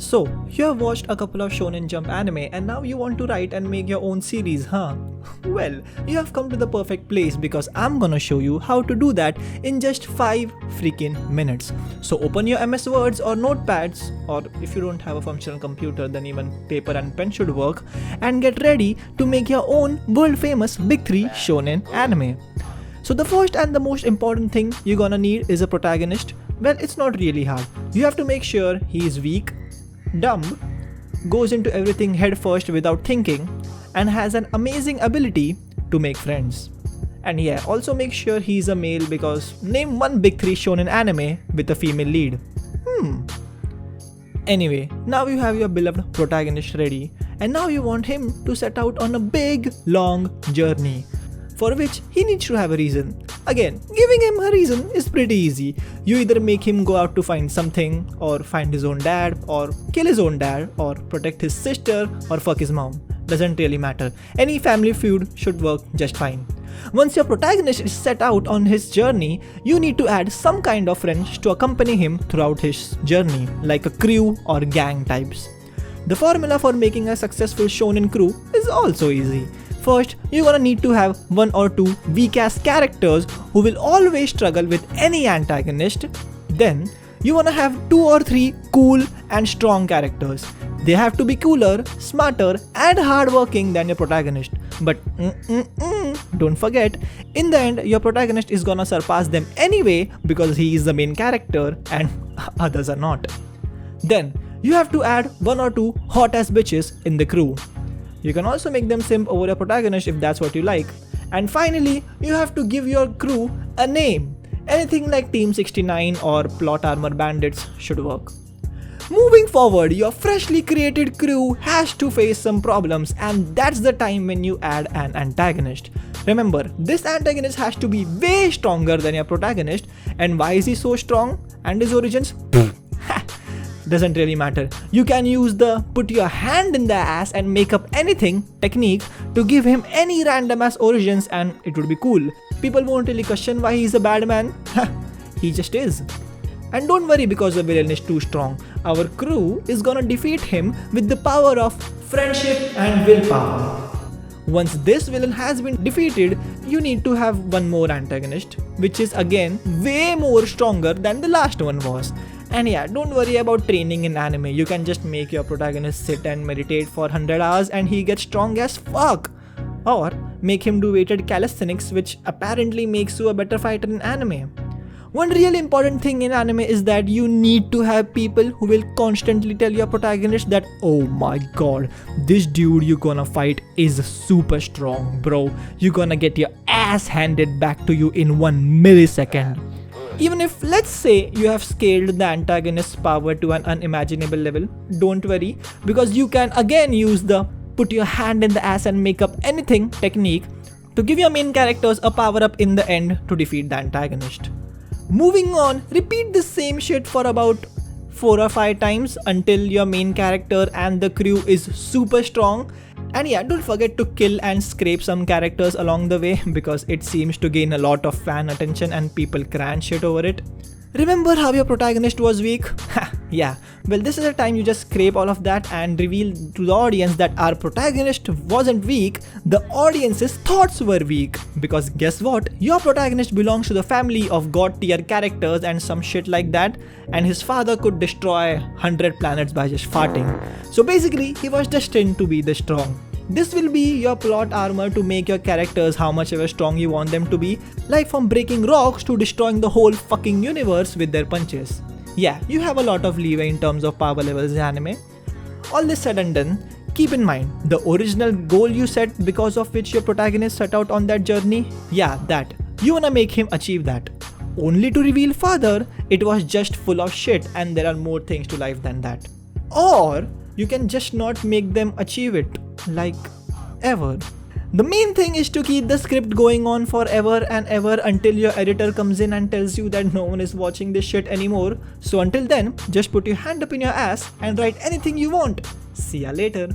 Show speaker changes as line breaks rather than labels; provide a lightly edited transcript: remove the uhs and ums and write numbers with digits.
So, you have watched a couple of Shonen Jump anime and now you want to write and make your own series, huh? Well, you have come to the perfect place because I'm gonna show you how to do that in just 5 freaking minutes. So open your MS Words or notepads, or if you don't have a functional computer then even paper and pen should work, and get ready to make your own world famous Big 3 Shonen anime. So the first and the most important thing you're gonna need is a protagonist. Well, it's not really hard. You have to make sure he is weak, dumb, goes into everything head first without thinking, and has an amazing ability to make friends. And yeah, also make sure he's a male because name one Big 3 shonen anime with a female lead. Anyway, now you have your beloved protagonist ready, and now you want him to set out on a big, long journey, for which he needs to have a reason. Again, giving him a reason is pretty easy. You either make him go out to find something, or find his own dad, or kill his own dad, or protect his sister, or fuck his mom. Doesn't really matter. Any family feud should work just fine. Once your protagonist is set out on his journey, you need to add some kind of friends to accompany him throughout his journey, like a crew or gang types. The formula for making a successful shonen crew is also easy. First, you're gonna need to have 1 or 2 weak-ass characters who will always struggle with any antagonist. Then, you wanna have 2 or 3 cool and strong characters. They have to be cooler, smarter, and hardworking than your protagonist. But don't forget, in the end, your protagonist is gonna surpass them anyway because he is the main character and others are not. Then, you have to add 1 or 2 hot-ass bitches in the crew. You can also make them simp over a protagonist if that's what you like. And finally, you have to give your crew a name. Anything like Team 69 or Plot Armor Bandits should work. Moving forward, your freshly created crew has to face some problems, and that's the time when you add an antagonist. Remember, this antagonist has to be way stronger than your protagonist. And why is he so strong? And his origins? Doesn't really matter. You can use the put your hand in the ass and make up anything technique to give him any random ass origins, and it would be cool. People won't really question why he's a bad man. He just is. And don't worry because the villain is too strong. Our crew is gonna defeat him with the power of friendship and willpower. Once this villain has been defeated, you need to have one more antagonist, which is again way more stronger than the last one was. And yeah, don't worry about training in anime. You can just make your protagonist sit and meditate for 100 hours and he gets strong as fuck. Or make him do weighted calisthenics, which apparently makes you a better fighter in anime. One really important thing in anime is that you need to have people who will constantly tell your protagonist that, oh my god, this dude you're gonna fight is super strong, bro. You're gonna get your ass handed back to you in 1 millisecond. Even if, let's say, you have scaled the antagonist's power to an unimaginable level, don't worry, because you can again use the put your hand in the ass and make up anything technique to give your main characters a power up in the end to defeat the antagonist. Moving on, repeat the same shit for about 4 or 5 times until your main character and the crew is super strong. And yeah, don't forget to kill and scrape some characters along the way because it seems to gain a lot of fan attention and people cry shit over it. Remember how your protagonist was weak? Yeah, well, this is the time you just scrape all of that and reveal to the audience that our protagonist wasn't weak, the audience's thoughts were weak. Because guess what? Your protagonist belongs to the family of god tier characters and some shit like that, and his father could destroy 100 planets by just farting. So basically, he was destined to be the strong. This will be your plot armor to make your characters how much ever strong you want them to be, like from breaking rocks to destroying the whole fucking universe with their punches. Yeah, you have a lot of leeway in terms of power levels in anime. All this said and done, keep in mind, the original goal you set because of which your protagonist set out on that journey, yeah, that. You wanna make him achieve that. Only to reveal further, it was just full of shit and there are more things to life than that. Or, you can just not make them achieve it. Like, ever. The main thing is to keep the script going on forever and ever until your editor comes in and tells you that no one is watching this shit anymore. So until then, just put your hand up in your ass and write anything you want. See ya later.